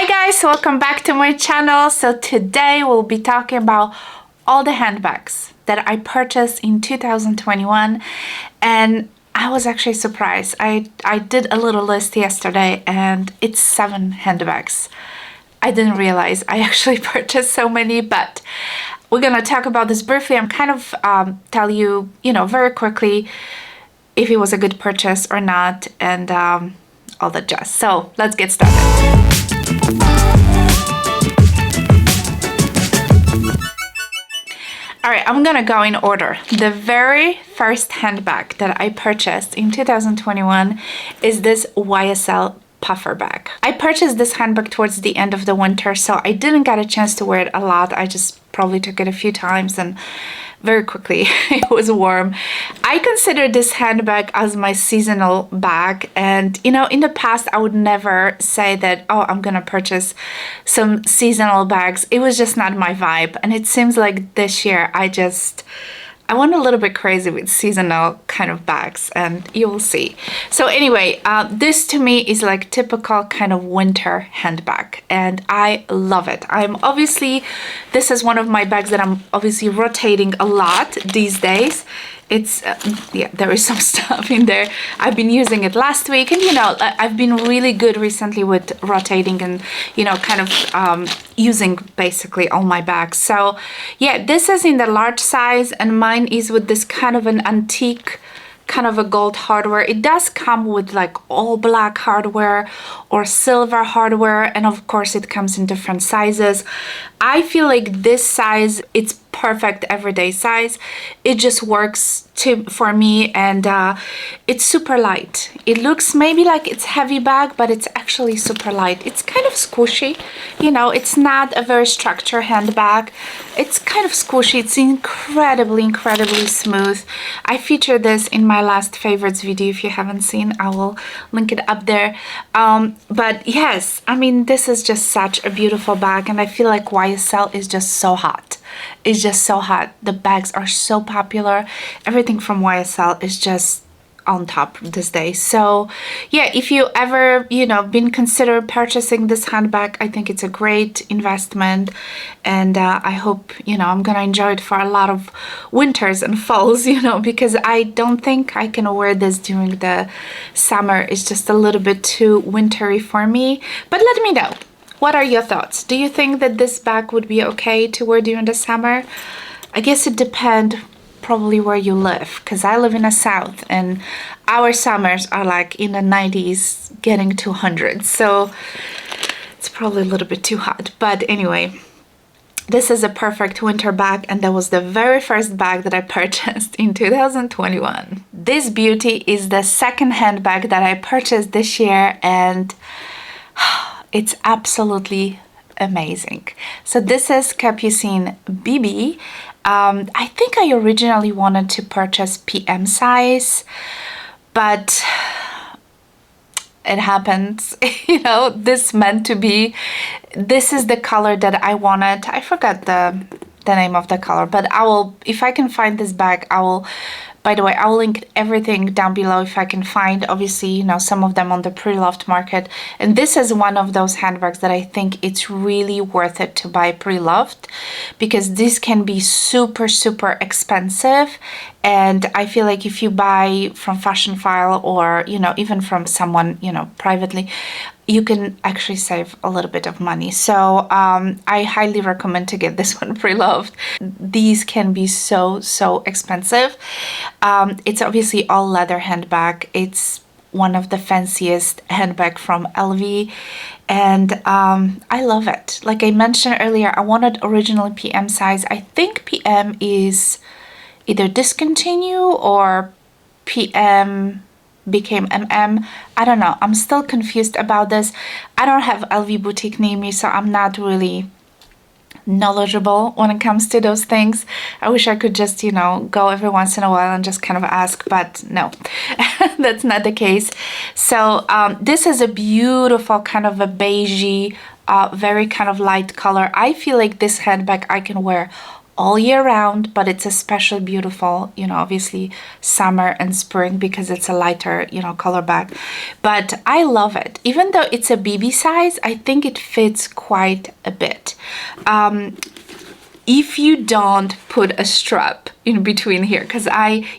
Hi guys, welcome back to my channel. So today we'll be talking about all the handbags that I purchased in 2021, and I was actually surprised. I did a little list yesterday and it's 7 handbags. I didn't realize I actually purchased so many, but we're gonna talk about this briefly. I'm kind of tell you, very quickly if it was a good purchase or not, and all that jazz. So let's get started. Alright, I'm gonna go in order. The very first handbag that I purchased in 2021 is this YSL Puffer Bag. I purchased this handbag towards the end of the winter, so I didn't get a chance to wear it a lot. I just probably took it a few times and very quickly it was warm. I consider this handbag as my seasonal bag, and in the past I would never say that, oh, I'm gonna purchase some seasonal bags. It was just not my vibe, and it seems like this year I went a little bit crazy with seasonal kind of bags, and you will see. So anyway, this to me is like typical kind of winter handbag, and I love it. This is one of my bags that I'm obviously rotating a lot these days. It's there is some stuff in there. I've been using it last week, and I've been really good recently with rotating and kind of using basically all my bags. So yeah, this is in the large size, and mine is with this kind of an antique kind of a gold hardware. It does come with like all black hardware or silver hardware, and of course it comes in different sizes. I feel like this size, it's perfect everyday size. It just works for me, and it's super light. It looks maybe like it's heavy bag, but it's actually super light. It's kind of squishy, it's not a very structured handbag. It's kind of squishy. It's incredibly smooth. I featured this in my last favorites video. If you haven't seen, I will link it up there. But yes, I mean, this is just such a beautiful bag, and I feel like YSL is just so hot. It's just so hot. The bags are so popular. Everything from YSL is just on top this day. So yeah, if you ever been considered purchasing this handbag, I think it's a great investment, and I hope I'm gonna enjoy it for a lot of winters and falls, because I don't think I can wear this during the summer. It's just a little bit too wintry for me. But let me know, what are your thoughts? Do you think that this bag would be okay to wear during the summer? I guess it depends probably where you live, because I live in the south and our summers are like in the 90s getting to 100, so it's probably a little bit too hot. But anyway, this is a perfect winter bag, and that was the very first bag that I purchased in 2021. This beauty is the second handbag that I purchased this year, and it's absolutely amazing. So this is Capucines BB. I think I originally wanted to purchase PM size, but it happens, this meant to be. This is the color that I wanted. I forgot the name of the color, but if I can find this bag, by the way, I will link everything down below if I can find, obviously, some of them on the pre-loved market. And this is one of those handbags that I think it's really worth it to buy pre-loved, because this can be super expensive. And I feel like if you buy from Fashion File or, even from someone, privately, you can actually save a little bit of money. So I highly recommend to get this one pre-loved. These can be so expensive. It's obviously all leather handbag. It's one of the fanciest handbag from LV, and I love it. Like I mentioned earlier, I wanted originally PM size. I think PM is either discontinue or PM became MM. I don't know. I'm still confused about this. I don't have LV boutique near me, so I'm not really knowledgeable when it comes to those things. I wish I could just go every once in a while and just kind of ask, but no, that's not the case. So this is a beautiful kind of a beigey, very kind of light color. I feel like this handbag I can wear all year round, but it's especially beautiful, you know, obviously summer and spring because it's a lighter, you know, color bag. But I love it. Even though it's a BB size, I think it fits quite a bit. If you don't put a strap in between here, because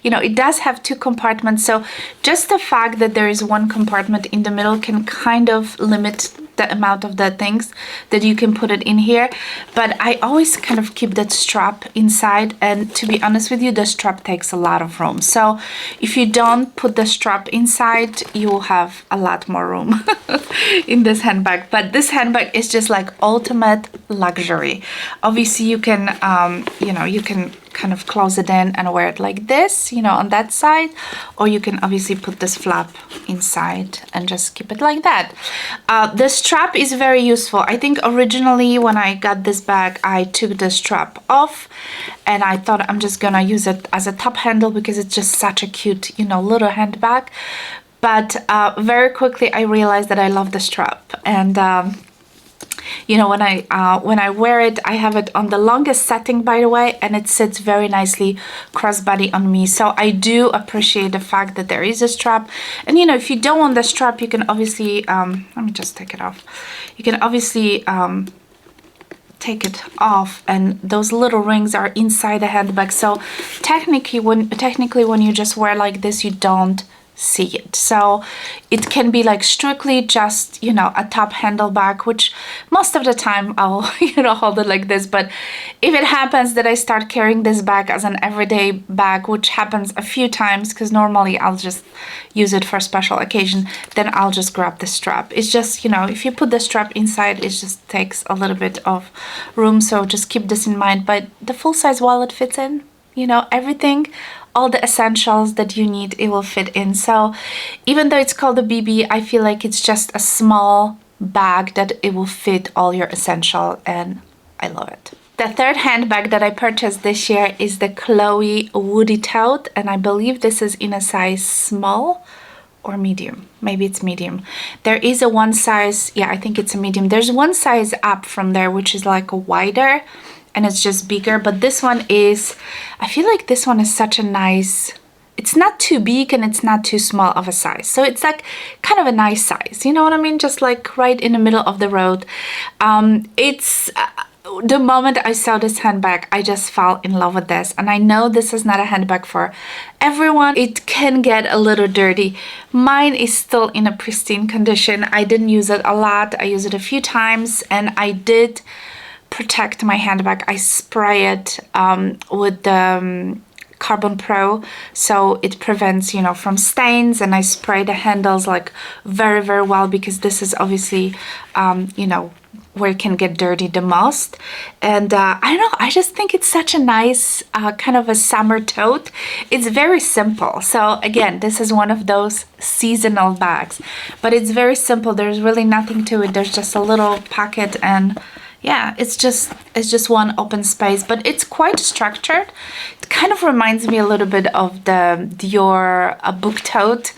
you know, it does have two compartments, so just the fact that there is one compartment in the middle can kind of limit the amount of the things that you can put it in here. But I always kind of keep that strap inside, and to be honest with you, the strap takes a lot of room. So if you don't put the strap inside, you will have a lot more room in this handbag. But this handbag is just like ultimate luxury. Obviously you can you know, you can kind of close it in and wear it like this, you know, on that side, or you can obviously put this flap inside and just keep it like that. The strap is very useful. I think originally when I got this bag, I took the strap off and I thought I'm just gonna use it as a top handle because it's just such a cute, you know, little handbag. But very quickly I realized that I love the strap, and you know, when I wear it, I have it on the longest setting, by the way, and it sits very nicely crossbody on me. So I do appreciate the fact that there is a strap. And you know, if you don't want the strap, you can obviously let me just take it off. You can obviously take it off, and those little rings are inside the handbag. So technically when you just wear like this, you don't see it. So it can be like strictly just, you know, a top handle bag, which most of the time I'll, you know, hold it like this. But if it happens that I start carrying this bag as an everyday bag, which happens a few times because normally I'll just use it for special occasion, then I'll just grab the strap. It's just, you know, if you put the strap inside, it just takes a little bit of room. So just keep this in mind. But the full size wallet fits in, you know, everything, all the essentials that you need, it will fit in. So even though it's called a BB, I feel like it's just a small bag that it will fit all your essential, and I love it. The third handbag that I purchased this year is the Chloe Woody Tote, and I believe this is in a size small or medium. Maybe it's medium. There is a one size, yeah, I think it's a medium. There's one size up from there, which is like a wider, and it's just bigger. But this one is, I feel like this one is such a nice, it's not too big and it's not too small of a size. So it's like kind of a nice size, you know what I mean? Just like right in the middle of the road. The moment I saw this handbag, I just fell in love with this. And I know this is not a handbag for everyone. It can get a little dirty. Mine is still in a pristine condition. I didn't use it a lot. I used it a few times, and I did protect my handbag. I spray it with the Carbon Pro, so it prevents, you know, from stains, and I spray the handles like very, very well, because this is obviously, you know, where it can get dirty the most. And I don't know, I just think it's such a nice kind of a summer tote. It's very simple. So again, this is one of those seasonal bags, but it's very simple. There's really nothing to it. There's just a little pocket, and yeah, it's just one open space, but it's quite structured. It kind of reminds me a little bit of the Dior book tote,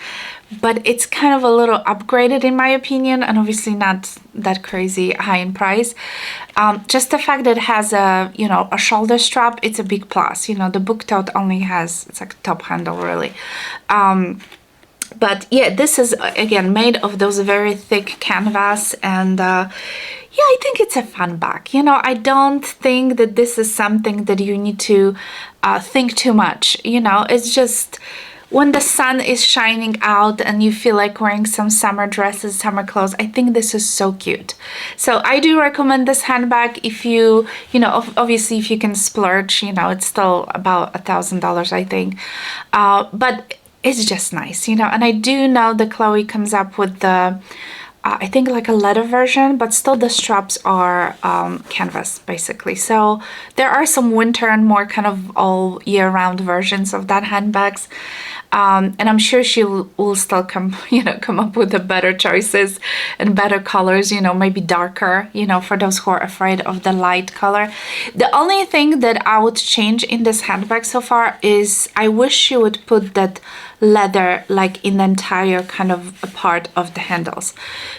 but it's kind of a little upgraded in my opinion, and obviously not that crazy high in price. Just the fact that it has a, you know, a shoulder strap, it's a big plus. You know, the book tote only has, it's like a top handle really. But yeah, this is again made of those very thick canvas, and yeah, I think it's a fun bag. You know, I don't think that this is something that you need to think too much. You know, it's just when the sun is shining out and you feel like wearing some summer dresses, summer clothes, I think this is so cute. So I do recommend this handbag if you know, obviously if you can splurge, you know, it's still about $1,000, I think. But it's just nice, you know, and I do know that Chloe comes up with the, I think like a leather version, but still the straps are canvas basically. So there are some winter and more kind of all year round versions of that handbags. And I'm sure she will still come up with the better choices and better colors, you know, maybe darker, you know, for those who are afraid of the light color. The only thing that I would change in this handbag so far is I wish she would put that leather like in the entire kind of a part of the handles.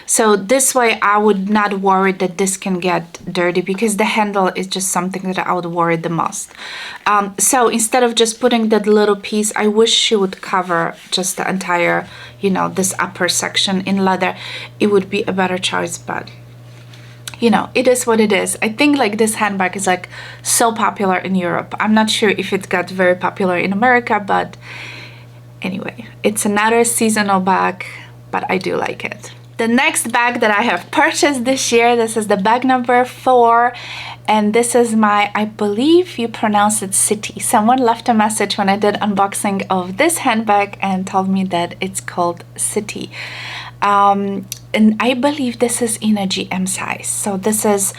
So this way I would not worry that this can get dirty, because the handle is just something that I would worry the most. So instead of just putting that little piece, I wish she would cover just the entire, you know, this upper section in leather. It would be a better choice, but you know, it is what it is. I think like this handbag is like so popular in Europe. I'm not sure if it got very popular in America, but anyway, it's another seasonal bag, but I do like it. The next bag that I have purchased this year, this is the bag number 4, and this is my, I believe you pronounce it City. Someone left a message when I did unboxing of this handbag and told me that it's called City. And I believe this is in a GM size. So this is,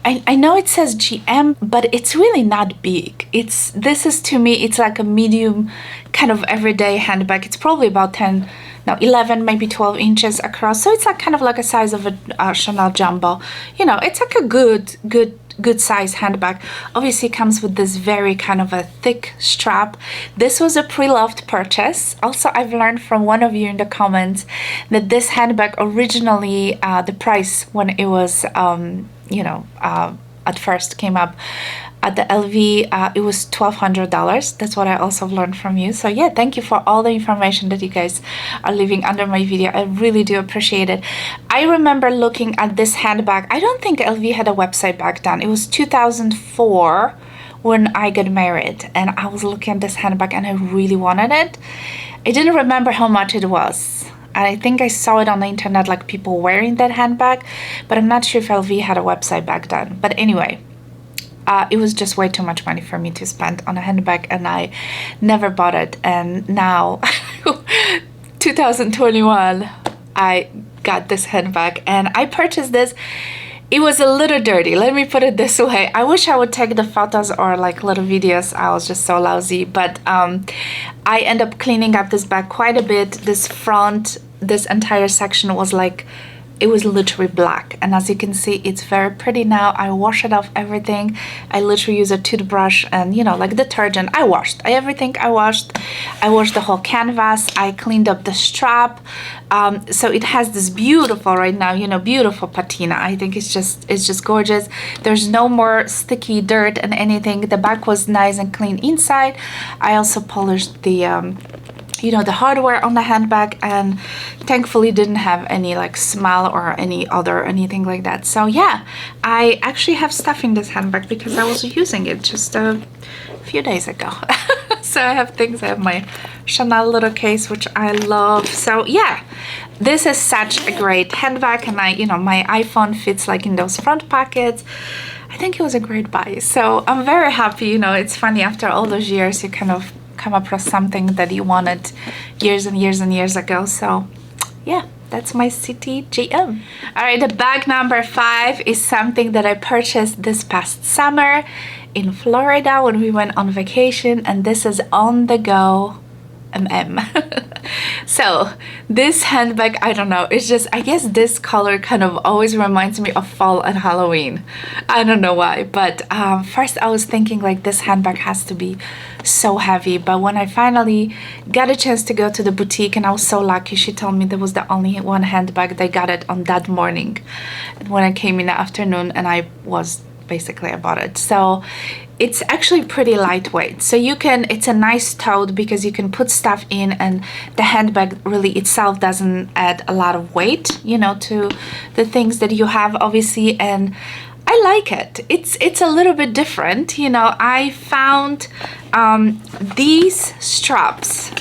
I know it says GM, but it's really not big. This is, to me, it's like a medium kind of everyday handbag. It's probably about 11, maybe 12 inches across. So it's like kind of like a size of a Chanel Jumbo. You know, it's like a good size handbag. Obviously it comes with this very kind of a thick strap. This was a pre-loved purchase. Also, I've learned from one of you in the comments that this handbag originally, the price when it was you know, at first came up at the LV, it was $1,200. That's what I also learned from you. So yeah, thank you for all the information that you guys are leaving under my video. I really do appreciate it. I remember looking at this handbag. I don't think LV had a website back then. It was 2004 when I got married, and I was looking at this handbag and I really wanted it. I didn't remember how much it was. And I think I saw it on the internet, like people wearing that handbag, but I'm not sure if LV had a website back then. But anyway, it was just way too much money for me to spend on a handbag, and I never bought it. And now 2021, I got this handbag and I purchased this. It was a little dirty, let me put it this way. I wish I would take the photos or like little videos. I was just so lousy, but I end up cleaning up this bag quite a bit. This front, this entire section was like, it was literally black, and as you can see, it's very pretty now. I wash it off everything. I literally use a toothbrush and, you know, like detergent. I washed everything. I washed the whole canvas. I cleaned up the strap. So it has this beautiful, right now, you know, beautiful patina. I think it's just gorgeous. There's no more sticky dirt and anything. The bag was nice and clean inside. I also polished the you know, the hardware on the handbag, and thankfully didn't have any like smell or anything like that. So yeah, I actually have stuff in this handbag because I was using it just a few days ago. So I have things. I have my Chanel little case, which I love. So yeah, this is such a great handbag, and you know, my iPhone fits like in those front pockets. I think it was a great buy. So I'm very happy. You know, it's funny, after all those years, you kind of come across something that you wanted years and years and years ago. So yeah, that's my City GM. All right, the bag number 5 is something that I purchased this past summer in Florida when we went on vacation, and this is OnTheGo So this handbag, I don't know, it's just, I guess this color kind of always reminds me of fall and Halloween. I don't know why, but first I was thinking like this handbag has to be so heavy, but when I finally got a chance to go to the boutique, and I was so lucky, she told me there was the only one handbag, they got it on that morning when I came in the afternoon, and I bought it. So it's actually pretty lightweight, so you can, it's a nice tote because you can put stuff in, and the handbag really itself doesn't add a lot of weight, you know, to the things that you have, obviously, and I like it. It's a little bit different, you know. I found these straps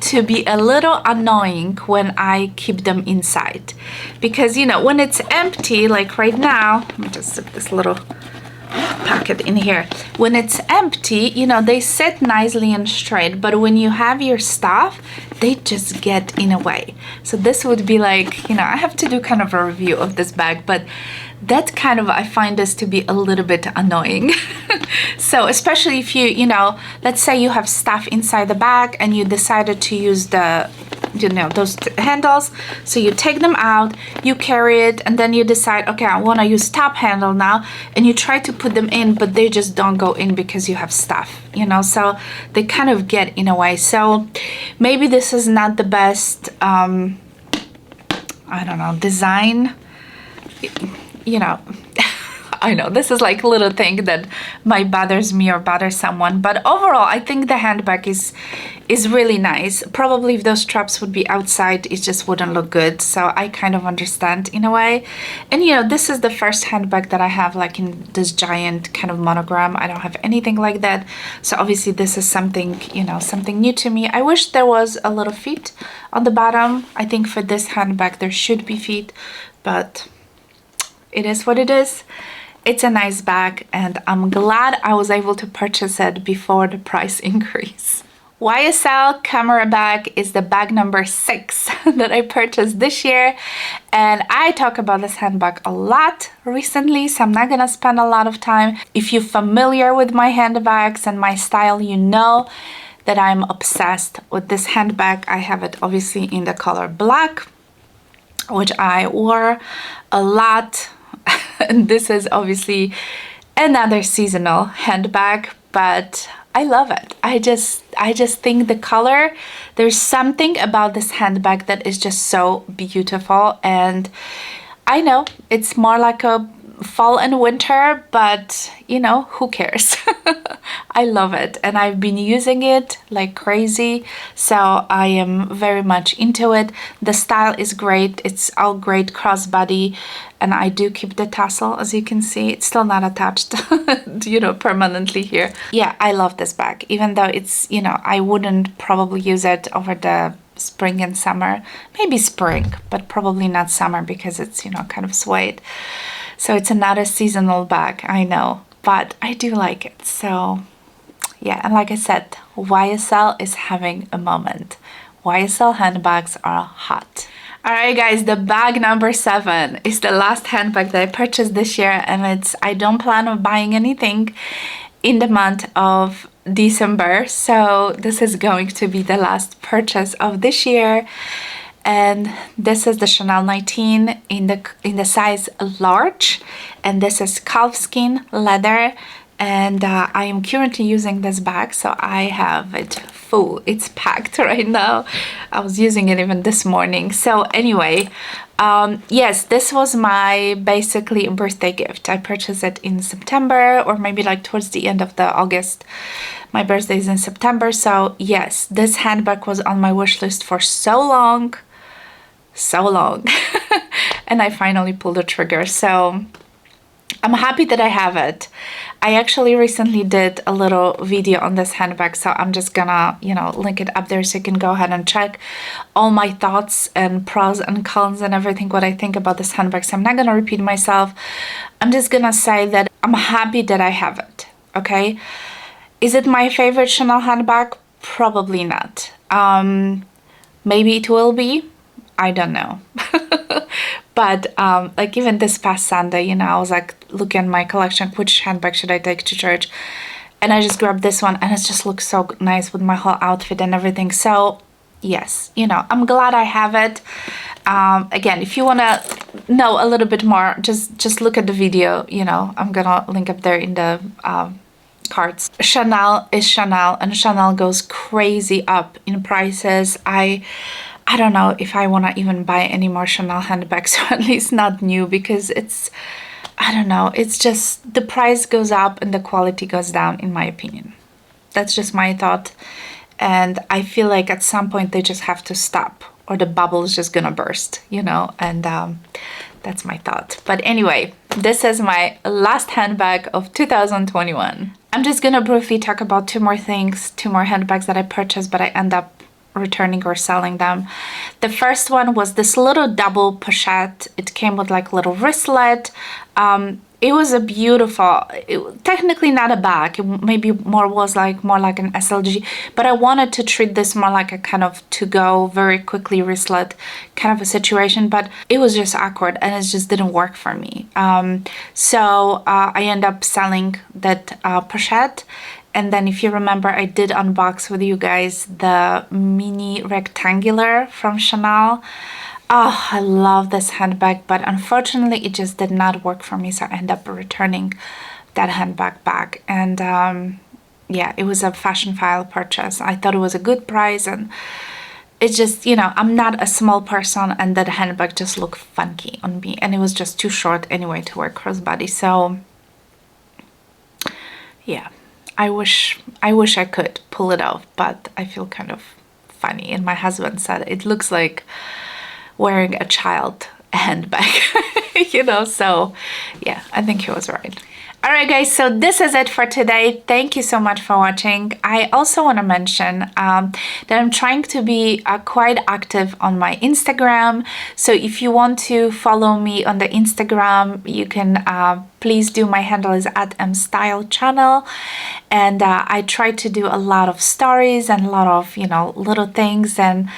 to be a little annoying when I keep them inside, because, you know, when it's empty, like right now, let me just zip this little packet in here. When it's empty, you know, they sit nicely and straight, but when you have your stuff, they just get in a way. So this would be like, you know, I have to do kind of a review of this bag, but that kind of, I find this to be a little bit annoying. So especially if you know, let's say you have stuff inside the bag and you decided to use the you know, those handles. So you take them out, you carry it, and then you decide, okay, I want to use top handle now, and you try to put them in, but they just don't go in because you have stuff, you know, so they kind of get in a way. So maybe this is not the best, I don't know, design, you know. I know this is like a little thing that might bothers me or bother someone, but overall I think the handbag is really nice. Probably if those straps would be outside, it just wouldn't look good, so I kind of understand in a way. And you know, this is the first handbag that I have like in this giant kind of monogram. I don't have anything like that, so obviously this is something, you know, something new to me. I wish there was a little feet on the bottom. I think for this handbag there should be feet, but it is what it is. It's a nice bag, and I'm glad I was able to purchase it before the price increase. YSL Camera Bag is the bag number 6 that I purchased this year, and I talk about this handbag a lot recently, so I'm not gonna spend a lot of time. If you're familiar with my handbags and my style, you know that I'm obsessed with this handbag. I have it obviously in the color black, which I wore a lot. And this is obviously another seasonal handbag, but I love it. I just think the color, there's something about this handbag that is just so beautiful. And I know it's more like a fall and winter, but you know, who cares? I love it, and I've been using it like crazy, so I am very much into it. The style is great. It's all great crossbody, and I do keep the tassel, as you can see. It's still not attached, you know, permanently here. Yeah, I love this bag, even though it's, you know, I wouldn't probably use it over the spring and summer. Maybe spring, but probably not summer because it's, you know, kind of suede. So it's another seasonal bag, I know, but I do like it. So yeah, and like I said, YSL is having a moment. YSL handbags are hot. Alright guys, the bag number 7 is the last handbag that I purchased this year, and I don't plan on buying anything in the month of December, so this is going to be the last purchase of this year. And this is the Chanel 19 in the size large, and this is calfskin leather, and I am currently using this bag, so I have it full. It's packed right now. I was using it even this morning. So anyway, yes, this was my basically birthday gift. I purchased it in September, or maybe like towards the end of the August. My birthday is in September, so yes, this handbag was on my wish list for so long. And I finally pulled the trigger, so I'm happy that I have it. I actually recently did a little video on this handbag, so I'm just gonna, you know, link it up there so you can go ahead and check all my thoughts and pros and cons and everything, what I think about this handbag. So I'm not gonna repeat myself. I'm just gonna say that I'm happy that I have it, okay? Is it my favorite Chanel handbag? Probably not. Maybe it will be. I don't know. But like even this past Sunday, you know, I was like looking at my collection, which handbag should I take to church? And I just grabbed this one, and it just looks so nice with my whole outfit and everything. So yes, you know, I'm glad I have it. Again, if you want to know a little bit more, just look at the video, you know, I'm gonna link up there in the cards. Chanel is Chanel, and Chanel goes crazy up in prices. I don't know if I want to even buy any more Chanel handbags, or at least not new, because it's, I don't know, it's just the price goes up and the quality goes down, in my opinion. That's just my thought, and I feel like at some point they just have to stop, or the bubble is just gonna burst, you know, and that's my thought. But anyway, this is my last handbag of 2021. I'm just gonna briefly talk about two more handbags that I purchased, but I end up returning or selling them. The first one was this little double pochette. It came with like little wristlet. It was a beautiful, technically not a bag, it maybe more like an SLG, but I wanted to treat this more like a kind of to-go, very quickly wristlet kind of a situation, but it was just awkward and it just didn't work for me. So I end up selling that pochette, And then if you remember, I did unbox with you guys the mini rectangular from Chanel. Oh, I love this handbag, but unfortunately it just did not work for me, so I ended up returning that handbag back. And yeah, it was a fashion file purchase. I thought it was a good price, and it's just, you know, I'm not a small person, and that handbag just looked funky on me, and it was just too short anyway to wear crossbody. So yeah, I wish I could pull it off, but I feel kind of funny. And my husband said it looks like wearing a child handbag, you know, so yeah, I think he was right. All right, guys, so this is it for today. Thank you so much for watching. I also want to mention that I'm trying to be quite active on my Instagram. So if you want to follow me on the Instagram, you can please do. My handle is at MStyle channel. And I try to do a lot of stories and a lot of, you know, little things. And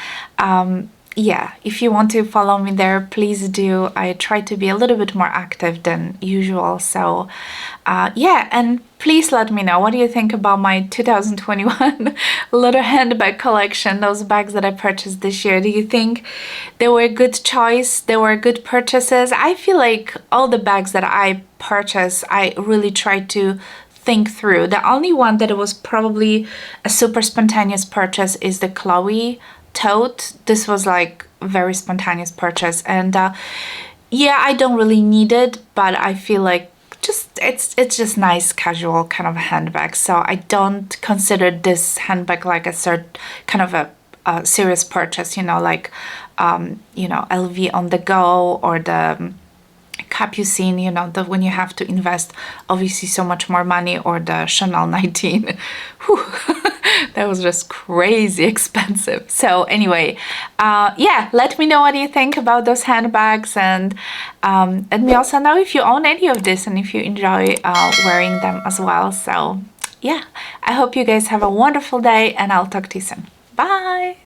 yeah, if you want to follow me there, please do. I try to be a little bit more active than usual. So yeah, and please let me know, what do you think about my 2021 little handbag collection, those bags that I purchased this year? Do you think they were a good choice? They were good purchases? I feel like all the bags that I purchased, I really tried to think through. The only one that was probably a super spontaneous purchase is the Chloe Tote. This was like a very spontaneous purchase, and yeah, I don't really need it, but I feel like it's just nice casual kind of handbag. So I don't consider this handbag like a kind of a serious purchase, you know, like you know, LV OnTheGo or the Capucines, you know, when you have to invest obviously so much more money, or the Chanel 19. Whew. That was just crazy expensive. So anyway, yeah, let me know what you think about those handbags, and let me also know if you own any of this and if you enjoy wearing them as well. So yeah, I hope you guys have a wonderful day, and I'll talk to you soon. Bye!